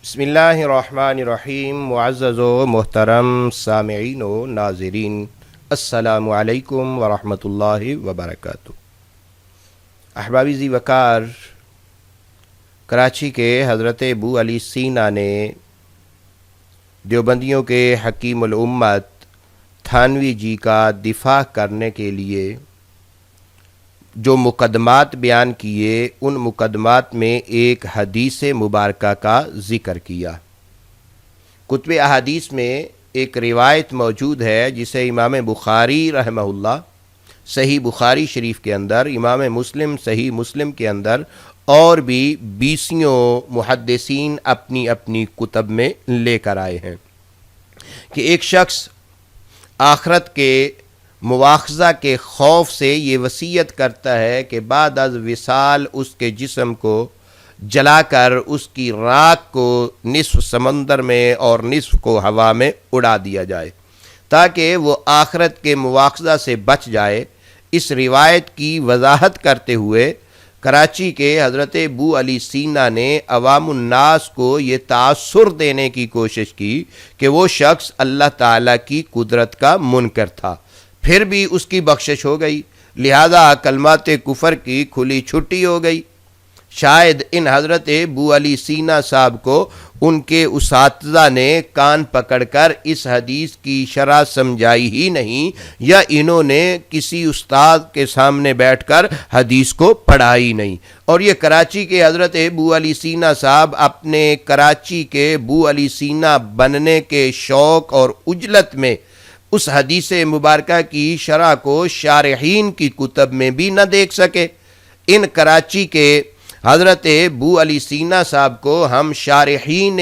بسم اللہ الرحمن الرحیم. معزز و محترم سامعین و ناظرین، السلام علیکم ورحمۃ اللہ وبرکاتہ. احبابی ذی وقار، کراچی کے حضرت ابو علی سینا نے دیوبندیوں کے حکیم الامت تھانوی جی کا دفاع کرنے کے لیے جو مقدمات بیان کیے، ان مقدمات میں ایک حدیث مبارکہ کا ذکر کیا. کتب احادیث میں ایک روایت موجود ہے جسے امام بخاری رحمہ اللہ صحیح بخاری شریف کے اندر، امام مسلم صحیح مسلم کے اندر، اور بھی 20 محدثین اپنی اپنی کتب میں لے کر آئے ہیں کہ ایک شخص آخرت کے مواخذہ کے خوف سے یہ وصیت کرتا ہے کہ بعد از وصال اس کے جسم کو جلا کر اس کی راکھ کو نصف سمندر میں اور نصف کو ہوا میں اڑا دیا جائے تاکہ وہ آخرت کے مواخذہ سے بچ جائے. اس روایت کی وضاحت کرتے ہوئے کراچی کے حضرت ابو علی سینا نے عوام الناس کو یہ تاثر دینے کی کوشش کی کہ وہ شخص اللہ تعالیٰ کی قدرت کا منکر تھا، پھر بھی اس کی بخشش ہو گئی، لہذا کلمات کفر کی کھلی چھٹی ہو گئی. شاید ان حضرت ابو علی سینا صاحب کو ان کے اساتذہ نے کان پکڑ کر اس حدیث کی شرح سمجھائی ہی نہیں، یا انہوں نے کسی استاد کے سامنے بیٹھ کر حدیث کو پڑھائی نہیں. اور یہ کراچی کے حضرت ابو علی سینا صاحب اپنے کراچی کے ابو علی سینا بننے کے شوق اور عجلت میں اس حدیث مبارکہ کی شرح کو شارحین کی کتب میں بھی نہ دیکھ سکے. ان کراچی کے حضرت ابو علی سینا صاحب کو ہم شارحین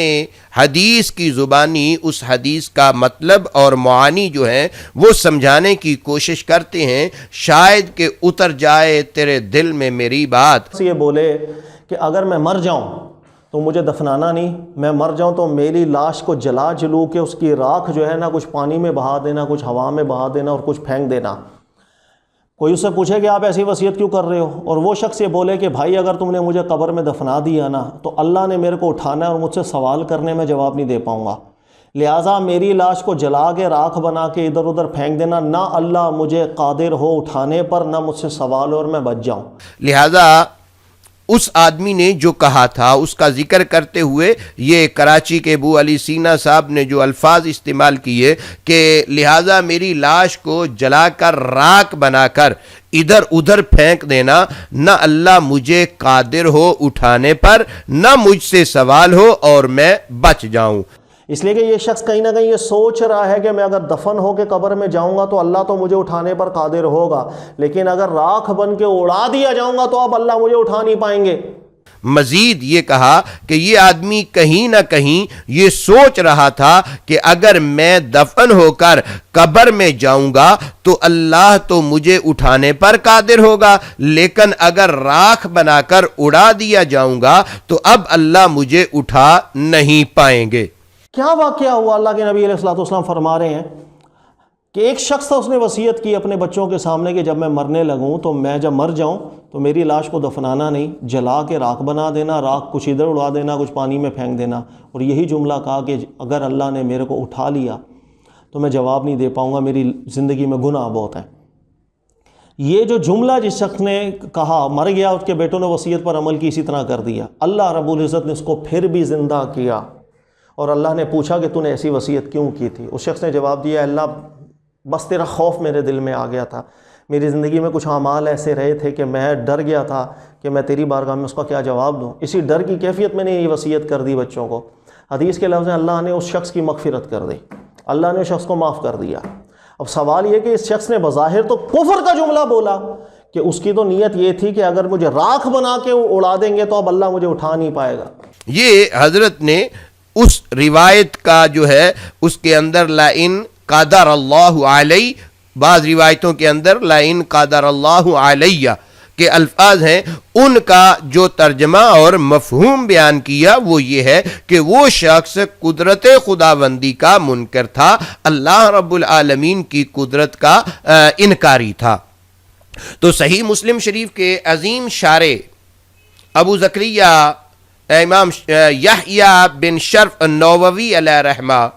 حدیث کی زبانی اس حدیث کا مطلب اور معانی جو ہیں وہ سمجھانے کی کوشش کرتے ہیں، شاید کہ اتر جائے تیرے دل میں میری بات. یہ بولے کہ اگر میں مر جاؤں تو مجھے دفنانا نہیں، میں مر جاؤں تو میری لاش کو جلا جلو کے اس کی راکھ جو ہے نا کچھ پانی میں بہا دینا، کچھ ہوا میں بہا دینا اور کچھ پھینک دینا. کوئی اس سے پوچھے کہ آپ ایسی وصیت کیوں کر رہے ہو، اور وہ شخص یہ بولے کہ بھائی اگر تم نے مجھے قبر میں دفنا دیا نا تو اللہ نے میرے کو اٹھانا ہے اور مجھ سے سوال کرنے میں جواب نہیں دے پاؤں گا، لہٰذا میری لاش کو جلا کے راکھ بنا کے ادھر ادھر پھینک دینا، نہ اللہ مجھے قادر ہو اٹھانے پر، نہ مجھ سے سوال ہو اور میں بچ جاؤں. لہذا اس آدمی نے جو کہا تھا اس کا ذکر کرتے ہوئے یہ کراچی کے ابو علی سینا صاحب نے جو الفاظ استعمال کیے کہ لہٰذا میری لاش کو جلا کر راکھ بنا کر ادھر ادھر پھینک دینا، نہ اللہ مجھے قادر ہو اٹھانے پر، نہ مجھ سے سوال ہو اور میں بچ جاؤں. اس لیے کہ یہ شخص کہیں نہ کہیں یہ سوچ رہا ہے کہ میں اگر دفن ہو کے قبر میں جاؤں گا تو اللہ تو مجھے اٹھانے پر قادر ہوگا، لیکن اگر راکھ بن کے اڑا دیا جاؤں گا تو اب اللہ مجھے اٹھا نہیں پائیں گے. مزید یہ کہا کہ یہ آدمی کہیں نہ کہیں یہ سوچ رہا تھا کہ اگر میں دفن ہو کر قبر میں جاؤں گا تو اللہ تو مجھے اٹھانے پر قادر ہوگا، لیکن اگر راکھ بنا کر اڑا دیا جاؤں گا تو اب اللہ مجھے اٹھا نہیں پائیں گے. کیا واقعہ ہوا؟ اللہ کے نبی علیہ الصلوۃ والسلام فرما رہے ہیں کہ ایک شخص تھا، اس نے وصیت کی اپنے بچوں کے سامنے کہ جب میں مرنے لگوں تو میں جب مر جاؤں تو میری لاش کو دفنانا نہیں، جلا کے راکھ بنا دینا، راکھ کچھ ادھر اڑا دینا، کچھ پانی میں پھینک دینا. اور یہی جملہ کہا کہ اگر اللہ نے میرے کو اٹھا لیا تو میں جواب نہیں دے پاؤں گا، میری زندگی میں گناہ بہت ہیں. یہ جو جملہ جس شخص نے کہا، مر گیا، اس کے بیٹوں نے وصیت پر عمل کی، اسی طرح کر دیا. اللہ رب العزت نے اس کو پھر بھی زندہ کیا اور اللہ نے پوچھا کہ تو نے ایسی وصیت کیوں کی تھی؟ اس شخص نے جواب دیا، اللہ بس تیرا خوف میرے دل میں آ گیا تھا، میری زندگی میں کچھ اعمال ایسے رہے تھے کہ میں ڈر گیا تھا کہ میں تیری بارگاہ میں اس کا کیا جواب دوں، اسی ڈر کی کیفیت میں نے یہ وصیت کر دی بچوں کو. حدیث کے لفظ ہیں اللہ نے اس شخص کی مغفرت کر دی، اللہ نے اس شخص کو معاف کر دیا. اب سوال یہ کہ اس شخص نے بظاہر تو کفر کا جملہ بولا کہ اس کی تو نیت یہ تھی کہ اگر مجھے راکھ بنا کے اڑا دیں گے تو اب اللہ مجھے اٹھا نہیں پائے گا. یہ حضرت نے اس روایت کا جو ہے اس کے اندر لَإِن قَدَرَ اللَّهُ عَلَيْ، بعض روایتوں کے اندر لَإِن قَدَرَ اللَّهُ عَلَيَّ کے الفاظ ہیں، ان کا جو ترجمہ اور مفہوم بیان کیا وہ یہ ہے کہ وہ شخص قدرت خداوندی کا منکر تھا، اللہ رب العالمین کی قدرت کا انکاری تھا. تو صحیح مسلم شریف کے عظیم شارح ابو زکریا امام یحییٰ بن شرف النووی علیہ رحمہ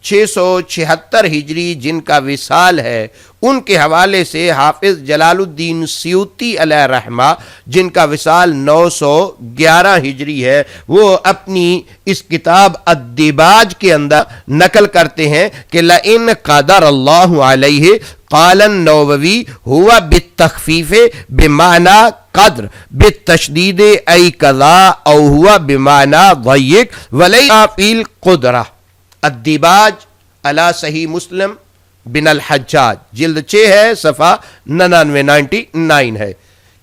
676 ہجری جن کا وصال ہے، ان کے حوالے سے حافظ جلال الدین سیوطی علیہ رحمہ جن کا وصال 911 ہجری ہے، وہ اپنی اس کتاب الدیباج کے اندر نقل کرتے ہیں کہ لئن قدر اللہ علیہ قال النووی ہوا بالتخفیف بمعنی قدر بالتشدید ای قضا او ہوا بمعنی ضیق ولیس فی القدرہ۔ الدیباج علی صحیح مسلم بن الحجاج جلد 6 ہے، صفحہ 99 ہے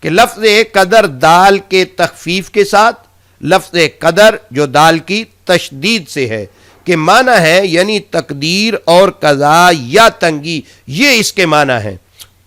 کہ لفظ قدر دال کے تخفیف کے ساتھ لفظ قدر جو دال کی تشدید سے ہے کہ معنی ہے یعنی تقدیر اور قضاء یا تنگی، یہ اس کے معنی ہے۔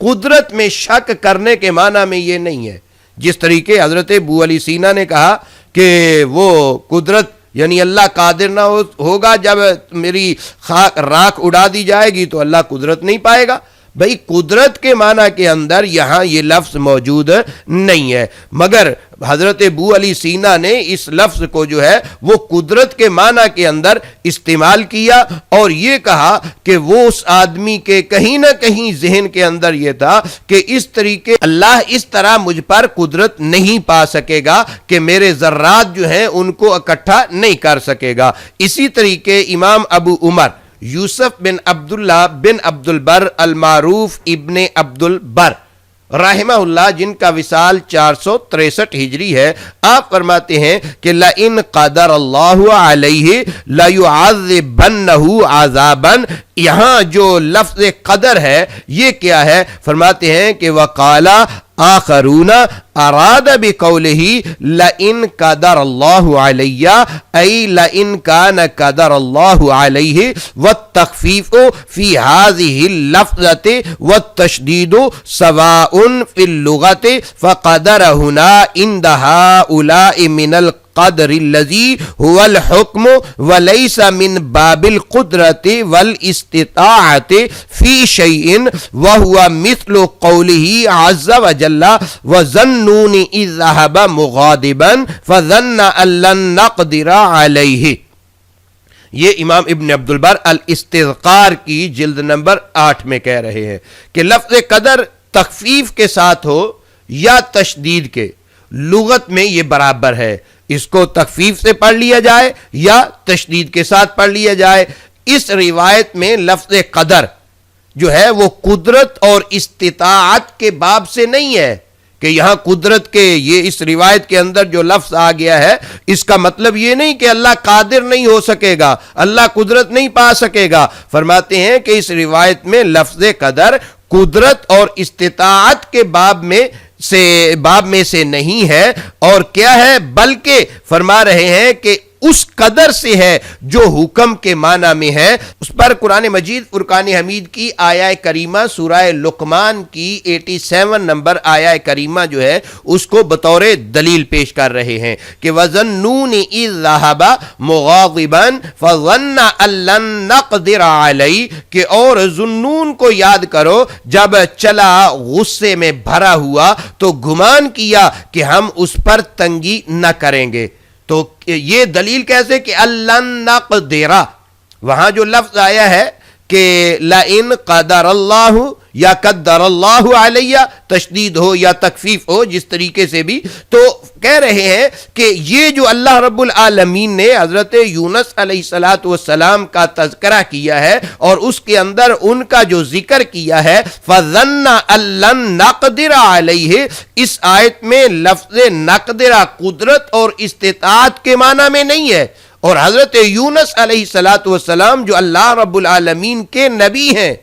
قدرت میں شک کرنے کے معنی میں یہ نہیں ہے، جس طریقے حضرت ابو علی سینا نے کہا کہ وہ قدرت یعنی اللہ قادر نہ ہوگا، جب میری راکھ اڑا دی جائے گی تو اللہ قدرت نہیں پائے گا۔ بھئی قدرت کے معنی کے اندر یہاں یہ لفظ موجود نہیں ہے، مگر حضرت ابو علی سینا نے اس لفظ کو جو ہے وہ قدرت کے معنی کے اندر استعمال کیا اور یہ کہا کہ وہ اس آدمی کے کہیں نہ کہیں ذہن کے اندر یہ تھا کہ اس طریقے اللہ اس طرح مجھ پر قدرت نہیں پا سکے گا کہ میرے ذرات جو ہیں ان کو اکٹھا نہیں کر سکے گا۔ اسی طریقے امام ابو عمر یوسف بن عبداللہ بن عبد البر المعروف ابن عبد البر رحمہ اللہ جن کا وصال 463 ہجری ہے، آپ فرماتے ہیں کہ لئن قدر اللہ علیہ لیعذبنہ عذابا، یہاں جو لفظ قدر ہے یہ کیا ہے؟ فرماتے ہیں کہ وقال آخرون اراد بقولہ لئن قدر اللہ علیہ ای لئن کان قدر اللہ علیہ والتخفیف فی هذه اللفظة والتشدید سواء فی اللغة فقدر هنا عند هؤلاء من القدر الذي هو الحكم وليس من باب القدرة والاستطاعة في شيء وهو مثل قوله عز وجل وظنون إذ ذهب مغاضبا فظن أن لن نقدر عليه۔ یہ امام ابن عبد البر الاستذکار کی جلد نمبر 8 میں کہہ رہے ہیں کہ لفظ قدر تخفیف کے ساتھ ہو یا تشدید کے، لغت میں یہ برابر ہے، اس کو تخفیف سے پڑھ لیا جائے یا تشدید کے ساتھ پڑھ لیا جائے۔ اس روایت میں لفظ قدر جو ہے وہ قدرت اور استطاعت کے باب سے نہیں ہے کہ یہاں قدرت کے یہ اس روایت کے اندر جو لفظ آ گیا ہے اس کا مطلب یہ نہیں کہ اللہ قادر نہیں ہو سکے گا، اللہ قدرت نہیں پا سکے گا۔ فرماتے ہیں کہ اس روایت میں لفظ قدر قدرت اور استطاعت کے باب میں سے نہیں ہے، اور کیا ہے بلکہ فرما رہے ہیں کہ اس قدر سے ہے جو حکم کے معنی میں ہے۔ اس پر قرآن مجید فرقان حمید کی آیہ کریمہ سورہ لقمان کی 87 نمبر آیہ کریمہ جو ہے اس کو بطور دلیل پیش کر رہے ہیں کہ وَظَنُّونِ إِذْ ذَهَبَ مُغَاضِبًا فَظَنَّ أَن لَّن نَّقْدِرَ عَلَيْهِ، کہ اور ذنون کو یاد کرو جب چلا غصے میں بھرا ہوا تو گمان کیا کہ ہم اس پر تنگی نہ کریں گے۔ تو یہ دلیل کیسے کہ لن نقدر، وہاں جو لفظ آیا ہے کہ لئن قدر اللہ یا قدر اللہ علیہ، تشدید ہو یا تخفیف ہو جس طریقے سے بھی، تو کہہ رہے ہیں کہ یہ جو اللہ رب العالمین نے حضرت یونس علیہ السلام کا تذکرہ کیا ہے اور اس کے اندر ان کا جو ذکر کیا ہے فَظَنَّ أَن لَّن نَّقْدِرَ عَلَيْهِ، اس آیت میں لفظ نقدرہ قدرت اور استطاعت کے معنی میں نہیں ہے، اور حضرت یونس علیہ السلام جو اللہ رب العالمین کے نبی ہیں،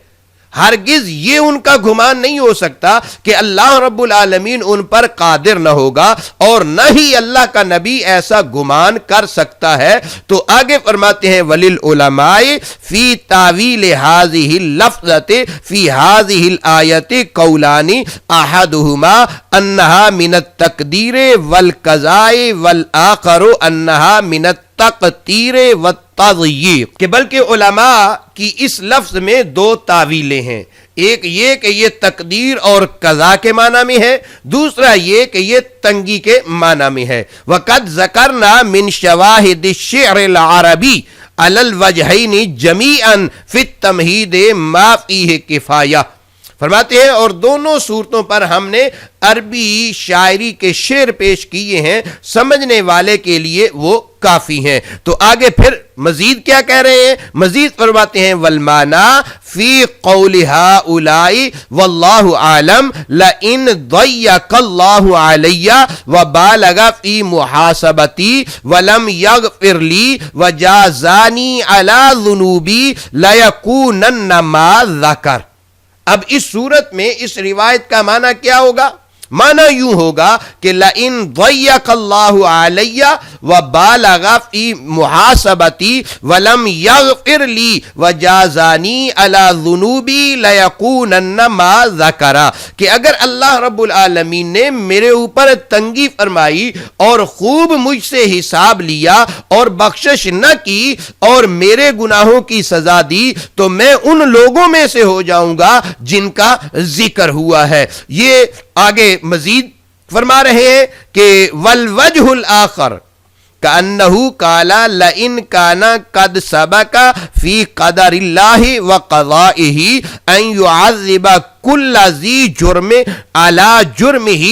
ہرگز یہ ان کا گمان نہیں ہو سکتا کہ اللہ رب العالمین ان پر قادر نہ ہوگا، اور نہ ہی اللہ کا نبی ایسا گمان کر سکتا ہے۔ تو آگے فرماتے ہیں وَلِلْعُلَمَاءِ فِي تَعْوِيلِ هَذِهِ اللَّفْظَةِ فِي هَذِهِ الْآيَةِ قَوْلَانِ أَحَدُهُمَا أَنَّهَا مِنَ التَّقْدِيرِ وَالْقَضَاءِ وَالْآخَرُ أَنَّهَا مِنَ التَّقْدِيرِ وَالتَّضْيِيقِ، کہ بلکہ علماء کی اس لفظ میں دو تعویلیں ہیں، ایک یہ کہ یہ تقدیر اور قضا کے معنی میں ہے، دوسرا یہ کہ یہ تنگی کے معنی میں ہے۔ وَقَدْ ذَكَرْنَا مِنْ شَوَاهِدِ الشِّعْرِ الْعَرَبِيِّ عَلَى الْوَجْهَيْنِ جَمِيعًا فِي التَّمْهِيدِ مَا فِيهِ کِفَایَہ۔ فرماتے ہیں اور دونوں صورتوں پر ہم نے عربی شاعری کے شعر پیش کیے ہیں، سمجھنے والے کے لیے وہ کافی ہیں۔ تو آگے پھر مزید کیا کہہ رہے ہیں؟ مزید فرماتے ہیں والمعنی فی قول ہؤلاء واللہ عالم لئن ضیق اللہ علی وبالغ فی محاسبتی ولم یغفر لی وجازانی علی ذنوبی لیکونن ما ذکر۔ اب اس صورت میں اس روایت کا معنی کیا ہوگا؟ معنی یوں ہوگا کہ لئن ضیق اللہ علی وبالغ فی محاسبتی ولم یغفر لی وجازانی علی ذنوبی لیکونن ما ذکر، کہ اگر اللہ رب العالمین نے میرے اوپر تنگی فرمائی اور خوب مجھ سے حساب لیا اور بخشش نہ کی اور میرے گناہوں کی سزا دی تو میں ان لوگوں میں سے ہو جاؤں گا جن کا ذکر ہوا ہے۔ یہ آگے مزید فرما رہے ہیں کہ والوجہ الآخر کأنہ قال لئن کان قد سبق فی قدر اللہ وقضائہ ان یعذب کل ذی جرم علی جرمہ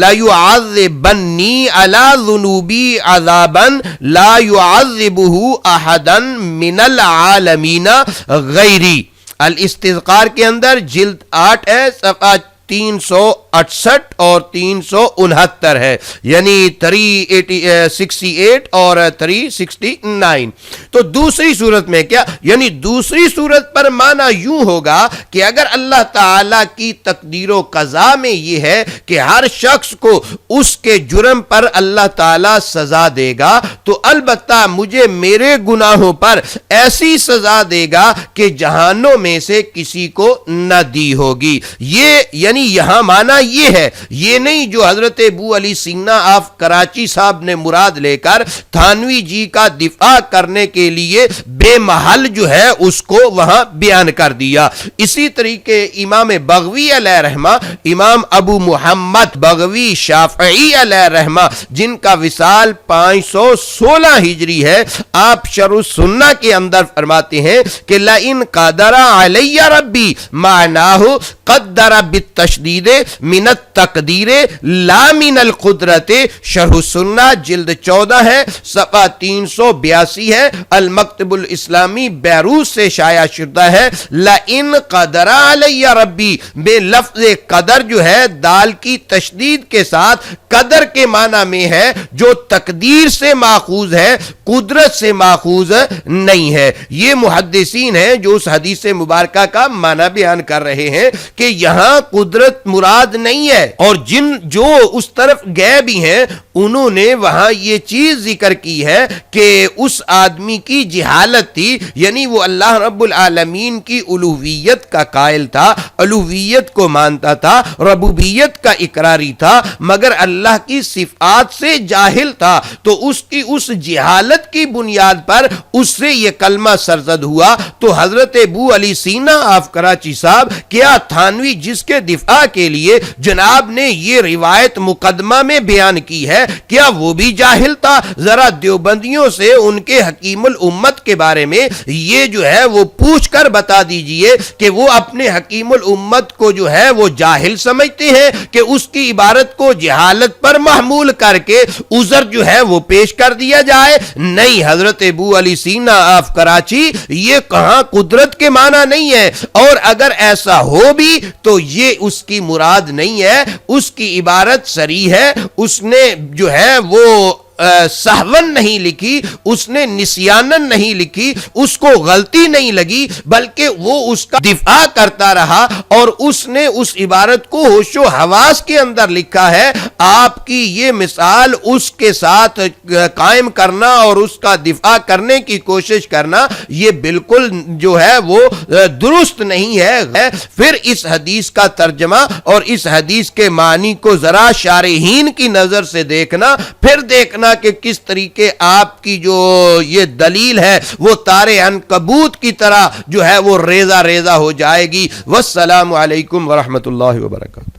لیعذبنی علی ذنوبی عذابا لا یعذبہ احدا من العالمین غیری۔ الاستذکار کے اندر جلد 8 ہے، صفحہ 368 اور 369 ہے، یعنی 368 اور 369۔ تو دوسری صورت میں کیا؟ یعنی دوسری صورت پر معنی یوں ہوگا کہ اگر اللہ تعالی کی تقدیر و قضا میں یہ ہے کہ ہر شخص کو اس کے جرم پر اللہ تعالی سزا دے گا تو البتہ مجھے میرے گناہوں پر ایسی سزا دے گا کہ جہانوں میں سے کسی کو نہ دی ہوگی۔ یہ یعنی یہاں معنی یہ ہے، یہ نہیں جو حضرت ابو علی سنگھنا آف کراچی صاحب نے مراد لے کر تھانوی جی کا دفاع کرنے کے لیے بے محل جو ہے اس کو وہاں بیان کر دیا۔ اسی طریقے امام بغوی علیہ رحمہ، امام ابو محمد بغوی شافعی علیہ رحمہ، جن کا وصال 516 ہجری ہے، آپ شرح السنہ کے اندر فرماتے ہیں کہ لئن قدر علی ربی معناہ قدر بالتشدید من التقدیر لا من القدرت۔ شرح السنہ جلد 14 ہے، صفحہ 382 ہے، المکتب الاسلامی بیروت سے شائع شدہ ہے۔ لئن قدر علی ربی بے لفظ قدر جو ہے دال کی تشدید کے ساتھ قدر کے معنی میں ہے، جو تقدیر سے ماخوذ ہے، قدرت سے ماخوذ نہیں ہے۔ یہ محدثین ہیں جو اس حدیث مبارکہ کا معنی بیان کر رہے ہیں کہ یہاں قدرت مراد نہیں ہے، اور جو اس طرف گئے بھی ہیں انہوں نے وہاں یہ چیز ذکر کی ہے کہ اس آدمی کی جہالت تھی، یعنی وہ اللہ رب العالمین کی الوہیت کا قائل تھا، الوہیت کو مانتا تھا، ربوبیت کا اقراری تھا، مگر اللہ کی صفات سے جاہل تھا، تو اس کی اس جہالت کی بنیاد پر اس سے یہ کلمہ سرزد ہوا۔ تو حضرت ابو علی سینا آف کراچی صاحب کیا تھانوی جس کے دفاع کے لیے جناب نے یہ روایت مقدمہ میں بیان کی ہے، کیا وہ بھی جاہل تھا؟ ذرا دیوبندیوں سے ان کے حکیم الامت کے بارے میں یہ جو ہے وہ پوچھ کر بتا دیجئے کہ وہ اپنے حکیم الامت کو جو ہے وہ جاہل سمجھتے ہیں کہ اس کی عبارت کو جہالت پر محمول کر کے عذر جو ہے وہ پیش کر دیا جائے؟ نہیں، حضرت ابو علی سینا آف کراچی یہ کہاں قدرت کے معنی نہیں ہے، اور اگر ایسا ہو بھی تو یہ اس کی مراد نہیں ہے، اس کی عبارت صریح ہے، اس نے جو ہے وہ سہون نہیں لکھی، اس نے نسیانن نہیں لکھی، اس کو غلطی نہیں لگی، بلکہ وہ اس کا دفاع کرتا رہا اور اس نے اس عبارت کو ہوش و حواس کے اندر لکھا ہے۔ آپ کی یہ مثال اس کے ساتھ قائم کرنا اور اس کا دفاع کرنے کی کوشش کرنا یہ بالکل جو ہے وہ درست نہیں ہے. پھر اس حدیث کا ترجمہ اور اس حدیث کے معنی کو ذرا شارحین کی نظر سے دیکھنا, پھر دیکھنا کہ کس طریقے آپ کی جو یہ دلیل ہے وہ تار عنکبوت کی طرح جو ہے وہ ریزہ ریزہ ہو جائے گی. والسلام علیکم ورحمۃ اللہ وبرکاتہ.